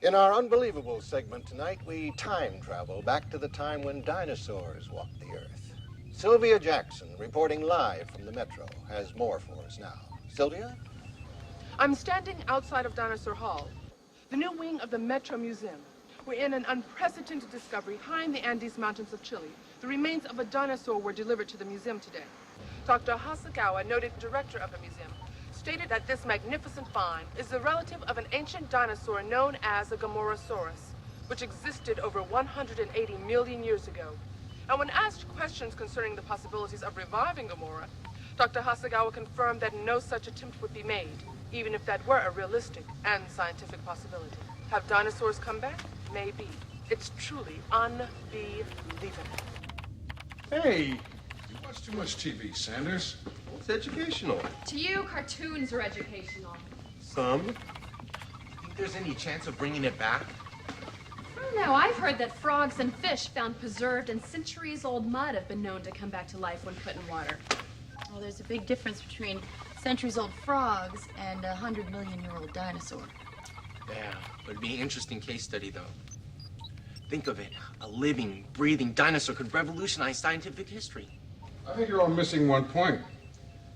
In our unbelievable segment tonight, we time travel back to the time when dinosaurs walked the earth. Sylvia Jackson, reporting live from the Metro, has more for us now. Sylvia? I'm standing outside of Dinosaur Hall, the new wing of the Metro Museum. We're in an unprecedented discovery high in the Andes Mountains of Chile. The remains of a dinosaur were delivered to the museum today. Dr. Hasegawa, noted director of the museum, stated that this magnificent find is the relative of an ancient dinosaur known as a Gomorosaurus, which existed over 180 million years ago. And when asked questions concerning the possibilities of reviving Gomorrah, Dr. Hasegawa confirmed that no such attempt would be made, even if that were a realistic and scientific possibility. Have dinosaurs come back? Maybe. It's truly unbelievable. Hey, you watch too much TV, Sanders. It's educational. To you, cartoons are educational. Some. Think there's any chance of bringing it back? No, I've heard that frogs and fish found preserved in centuries-old mud have been known to come back to life when put in water. Well, there's a big difference between centuries-old frogs and a 100-million-year-old dinosaur. Yeah, but it'd be an interesting case study, though. Think of it. A living, breathing dinosaur could revolutionize scientific history. I think you're all missing one point.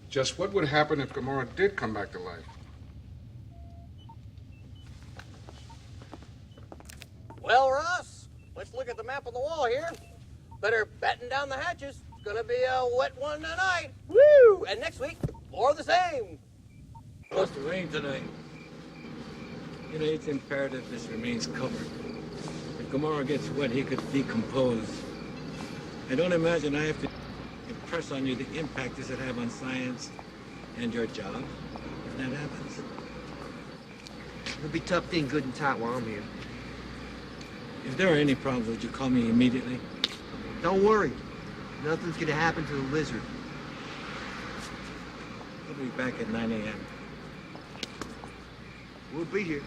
Just what would happen if Gomorrah did come back to life? Well, Ross, let's look at the map on the wall here. Better batten down the hatches. It's gonna be a wet one tonight. Woo! And next week, more of the same. Supposed to rain tonight. You know, it's imperative this remains covered. If Gomorrah gets wet, he could decompose. I don't imagine I have to impress on you the impact this would have on science and your job if that happens. It'll be tough being good and tight while I'm here. If there are any problems, would you call me immediately? Don't worry. Nothing's gonna happen to the lizard. I'll be back at 9 a.m. We'll be here.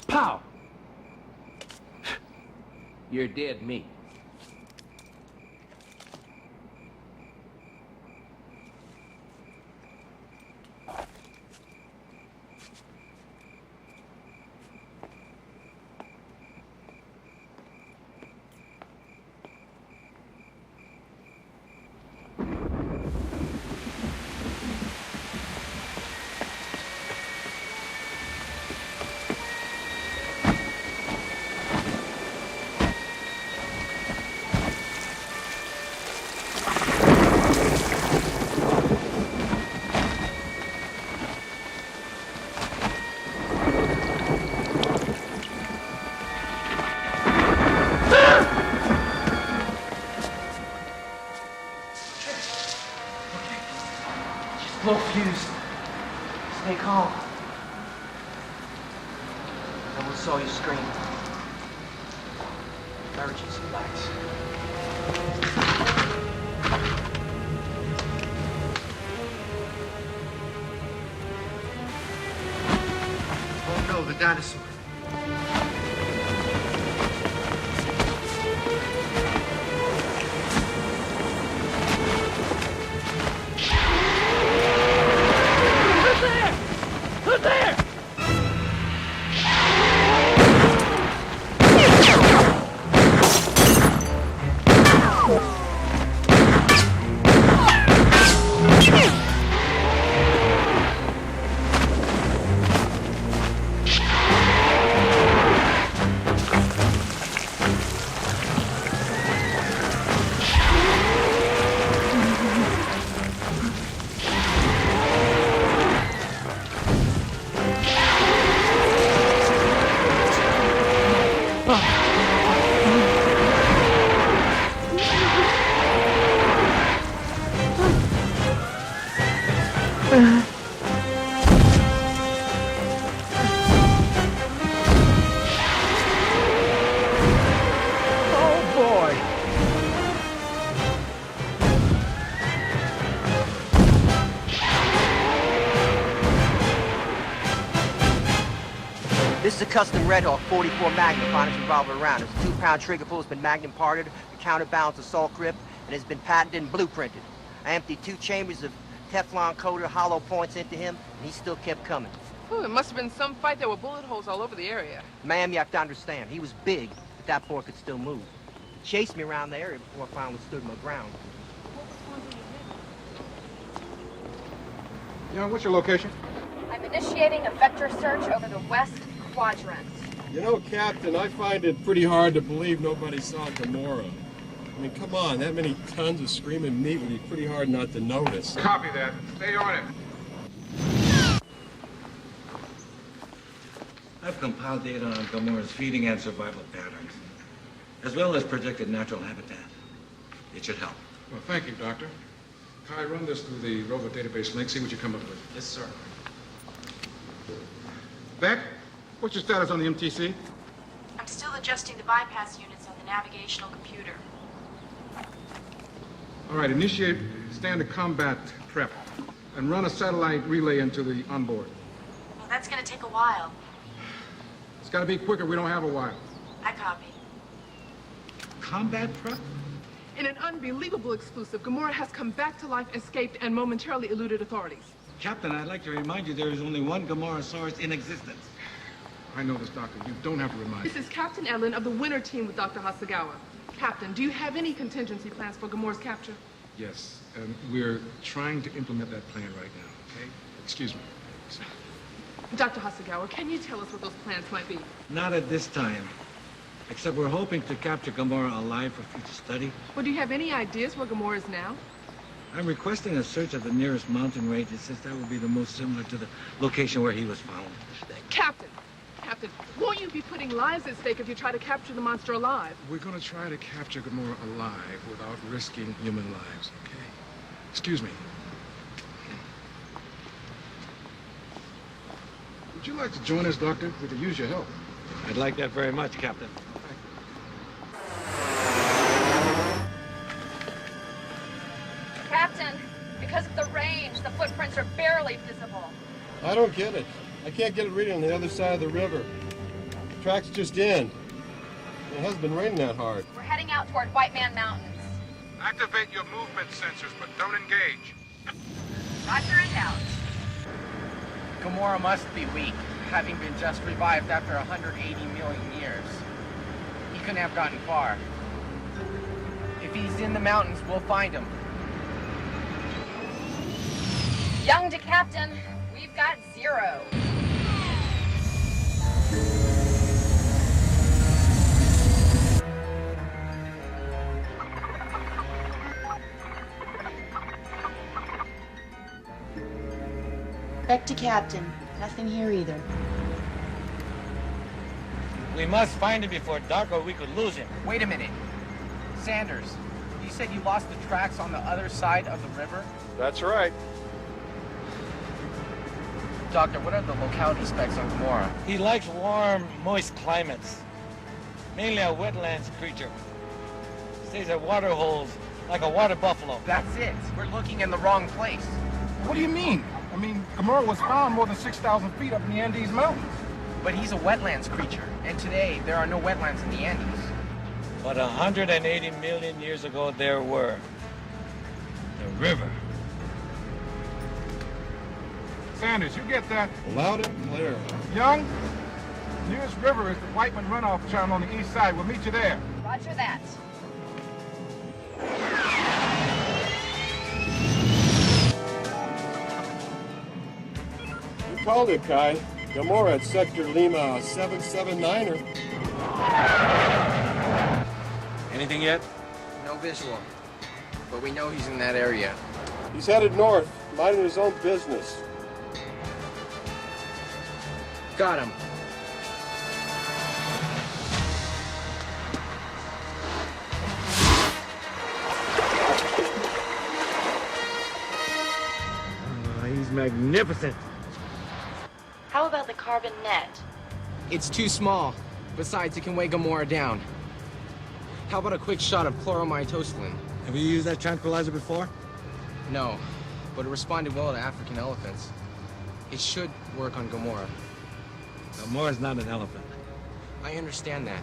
Pow! You're dead meat. Blow fuse. Stay calm. No one saw you scream. Emergency lights. Oh no, the dinosaur. This is a custom Red Hawk 44 Magnum finest revolver round. It's a 2-pound trigger pull. It's been Magnum parted, a counterbalance assault grip, and has been patented and blueprinted. I emptied 2 chambers of Teflon coated hollow points into him, and he still kept coming. Ooh, it must have been some fight. There were bullet holes all over the area. Ma'am, you have to understand, he was big, but that boy could still move. He chased me around the area before I finally stood my ground. Yeah, what's your location? I'm initiating a vector search over the west quadrant. You know, Captain, I find it pretty hard to believe nobody saw Gamora. I mean, come on, that many tons of screaming meat would be pretty hard not to notice. Copy that. Stay on it. I've compiled data on Gamora's feeding and survival patterns, as well as projected natural habitat. It should help. Well, thank you, Doctor. Kai, run this through the robot database link, see what you come up with. Yes, sir. Beck, what's your status on the MTC? I'm still adjusting the bypass units on the navigational computer. All right, initiate standard combat prep and run a satellite relay into the onboard. Well, that's gonna take a while. It's got to be quicker. We don't have a while. I copy. Combat prep? In an unbelievable exclusive, Gamora has come back to life, escaped, and momentarily eluded authorities. Captain, I'd like to remind you there is only one Gamorasaurus in existence. I know this, Doctor. You don't have to remind me. This is Captain Ellen of the Winter Team with Dr. Hasagawa. Captain, do you have any contingency plans for Gamora's capture? Yes, and we're trying to implement that plan right now, okay? Excuse me. Dr. Hasagawa, can you tell us what those plans might be? Not at this time. Except we're hoping to capture Gamora alive for future study. Well, do you have any ideas where Gamora is now? I'm requesting a search of the nearest mountain ranges, since that would be the most similar to the location where he was found. Captain, won't you be putting lives at stake if you try to capture the monster alive? We're going to try to capture Gamora alive without risking human lives, okay? Excuse me. Would you like to join us, Doctor? We could use your help. I'd like that very much, Captain. Captain, because of the range, the footprints are barely visible. I don't get it. I can't get it reading on the other side of the river. The track's just in. It hasn't been raining that hard. We're heading out toward White Man Mountains. Activate your movement sensors, but don't engage. Roger and out. Gamora must be weak, having been just revived after 180 million years. He couldn't have gotten far. If he's in the mountains, we'll find him. Young to Captain, we've got 0. Back to Captain. Nothing here either. We must find him before dark or we could lose him. Wait a minute. Sanders, you said you lost the tracks on the other side of the river? That's right. Doctor, what are the locality specs on Gamora? He likes warm, moist climates. Mainly a wetlands creature. Stays at water holes like a water buffalo. That's it. We're looking in the wrong place. What do you mean? I mean, Gamora was found more than 6,000 feet up in the Andes Mountains. But he's a wetlands creature, and today there are no wetlands in the Andes. But 180 million years ago there were. The river. Sanders, you get that? Loud and clear. Young, the nearest river is the Whiteman runoff channel on the east side. We'll meet you there. Roger that. You called it, Kai. Gamora at Sector Lima 779er. Anything yet? No visual. But we know he's in that area. He's headed north, minding his own business. Got him. He's magnificent. How about the carbon net? It's too small. Besides, it can weigh Gamora down. How about a quick shot of chloromytosylin? Have you used that tranquilizer before? No, but it responded well to African elephants. It should work on Gamora. Gamora's not an elephant. I understand that.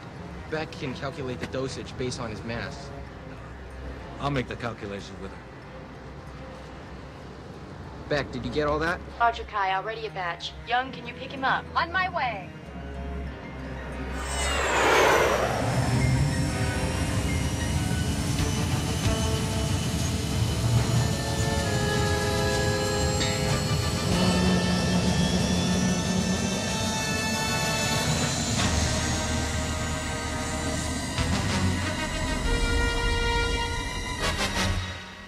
Beck can calculate the dosage based on his mass. I'll make the calculations with her. Beck, did you get all that? Roger, Kai, already a batch. Young, can you pick him up? On my way.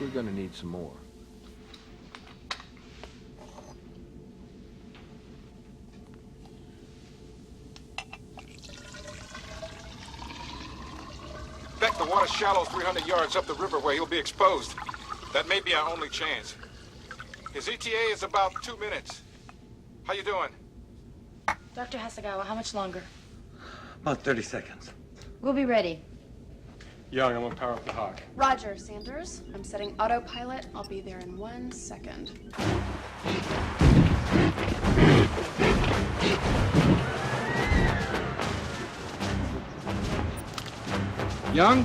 We're gonna need some more. Beck, the water's shallow 300 yards up the river where he'll be exposed. That may be our only chance. His ETA is about 2 minutes. How you doing? Dr. Hasegawa, how much longer? About 30 seconds. We'll be ready. Young, I'm gonna power up the Hawk. Roger, Sanders. I'm setting autopilot. I'll be there in 1 second. Young?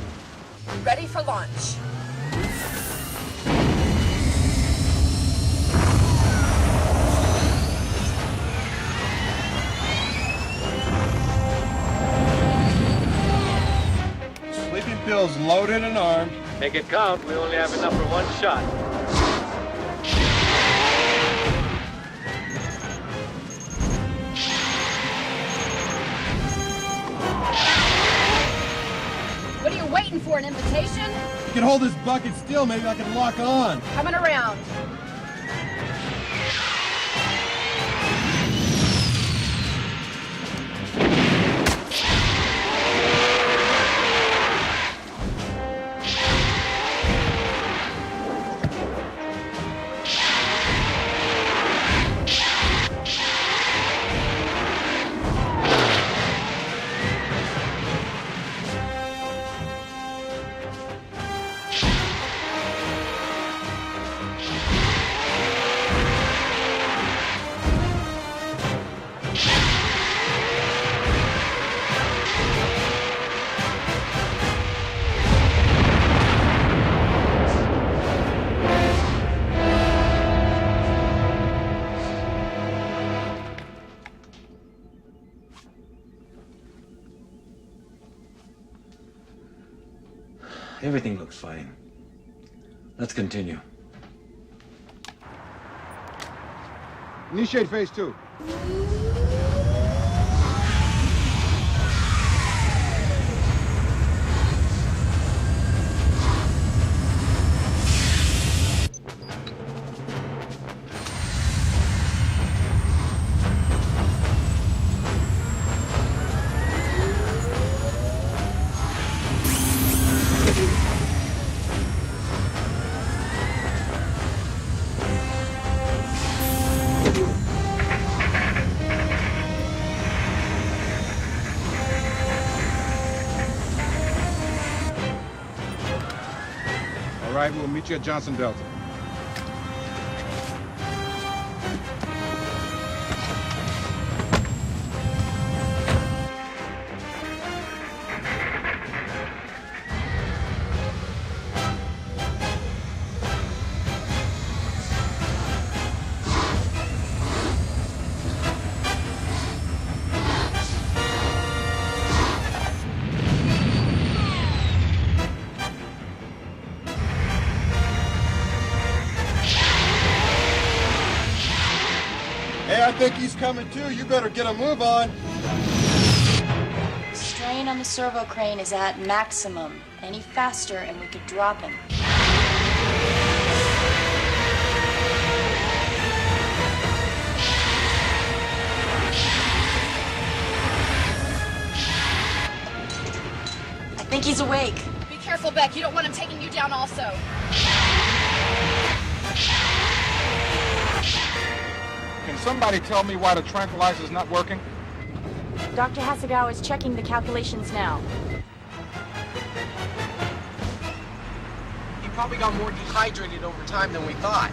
Ready for launch. Sleeping Bill's loaded and armed. Make it count. We only have enough for one shot. What are you waiting for, an invitation? You can hold this bucket still, maybe I can lock on. Coming around. Everything looks fine. Let's continue. Initiate phase 2. All right, we'll meet you at Johnson Delta. Hey, I think he's coming too. You better get a move on. Strain on the servo crane is at maximum. Any faster and we could drop him. I think he's awake. Be careful, Beck. You don't want him taking you down also. Can somebody tell me why the tranquilizer's not working? Dr. Hasegawa is checking the calculations now. He probably got more dehydrated over time than we thought.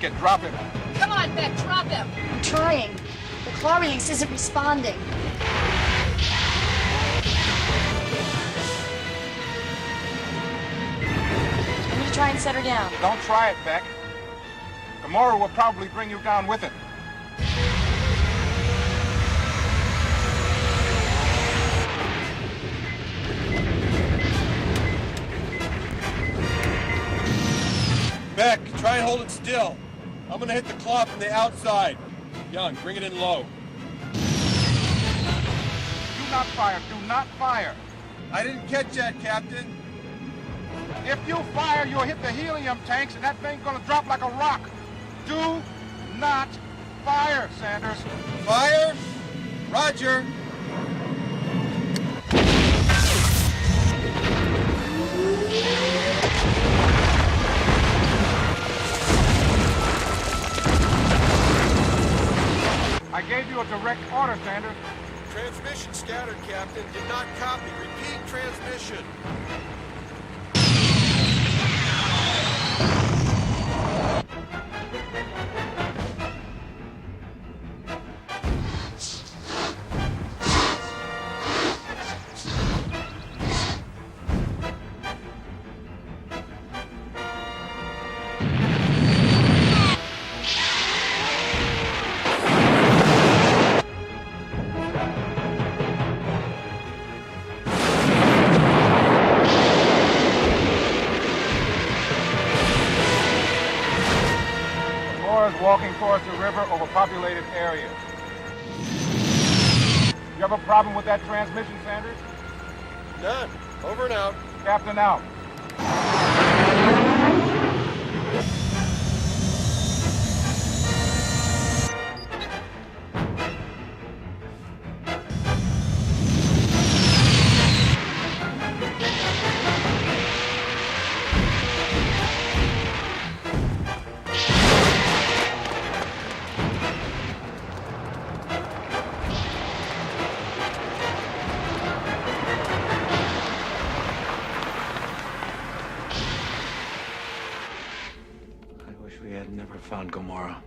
it. Drop him. Come on, Beck, drop him. I'm trying. The claw release isn't responding. I'm gonna try and set her down. Don't try it, Beck. Gamora will probably bring you down with it. Beck, try and hold it still. I'm gonna hit the claw from the outside. Young, bring it in low. Do not fire. Do not fire. I didn't catch that, Captain. If you fire, you'll hit the helium tanks, and that thing's gonna drop like a rock. Do not fire, Sanders. Fire? Roger. I gave you a direct order, Sanders. Transmission scattered, Captain. Did not copy. Repeat transmission. Gamora's walking towards the river over populated areas. You have a problem with that transmission, Sanders? None. Over and out. Captain out. We had never found Gamora.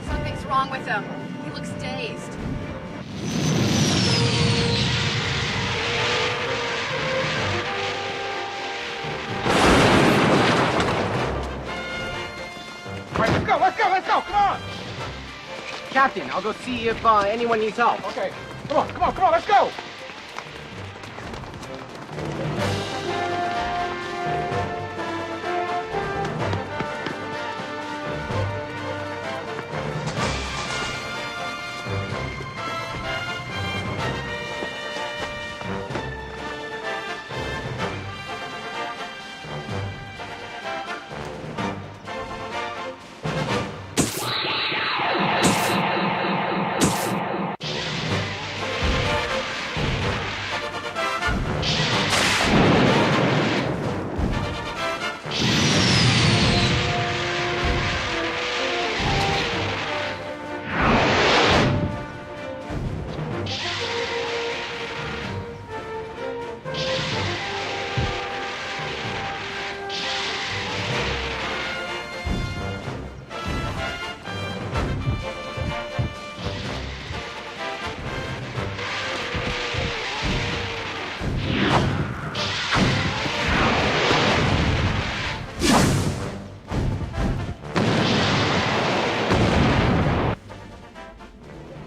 Something's wrong with him. He looks dazed. Let's go, come on! Captain, I'll go see if anyone needs help. Okay, come on, let's go!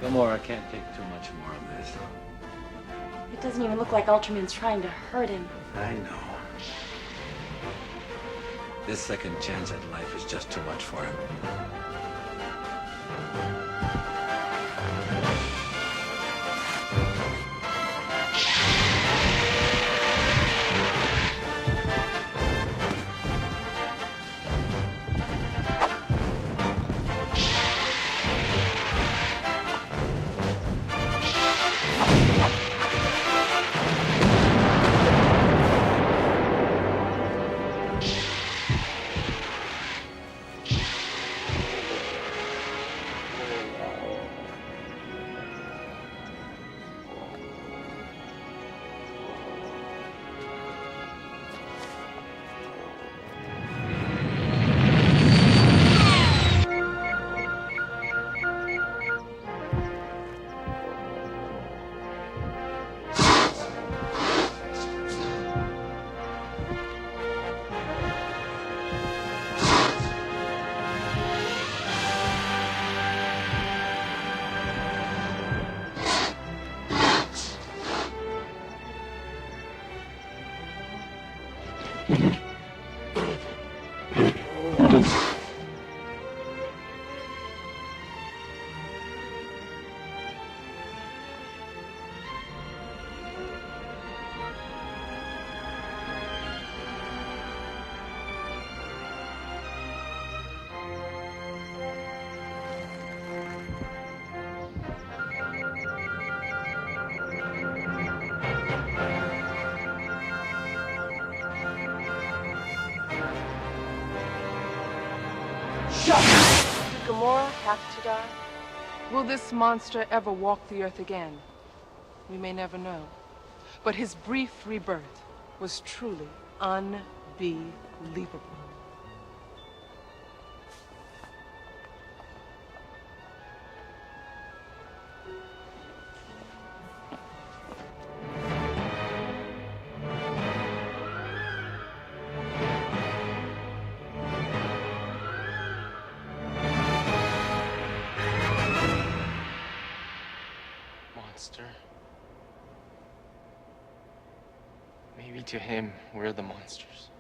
Gamora can't take too much more of this. It doesn't even look like Ultraman's trying to hurt him. I know. This second chance at life is just too much for him. Did Gamora have to die? Will this monster ever walk the earth again? We may never know. But his brief rebirth was truly unbelievable. Monster. Maybe to him, we're the monsters.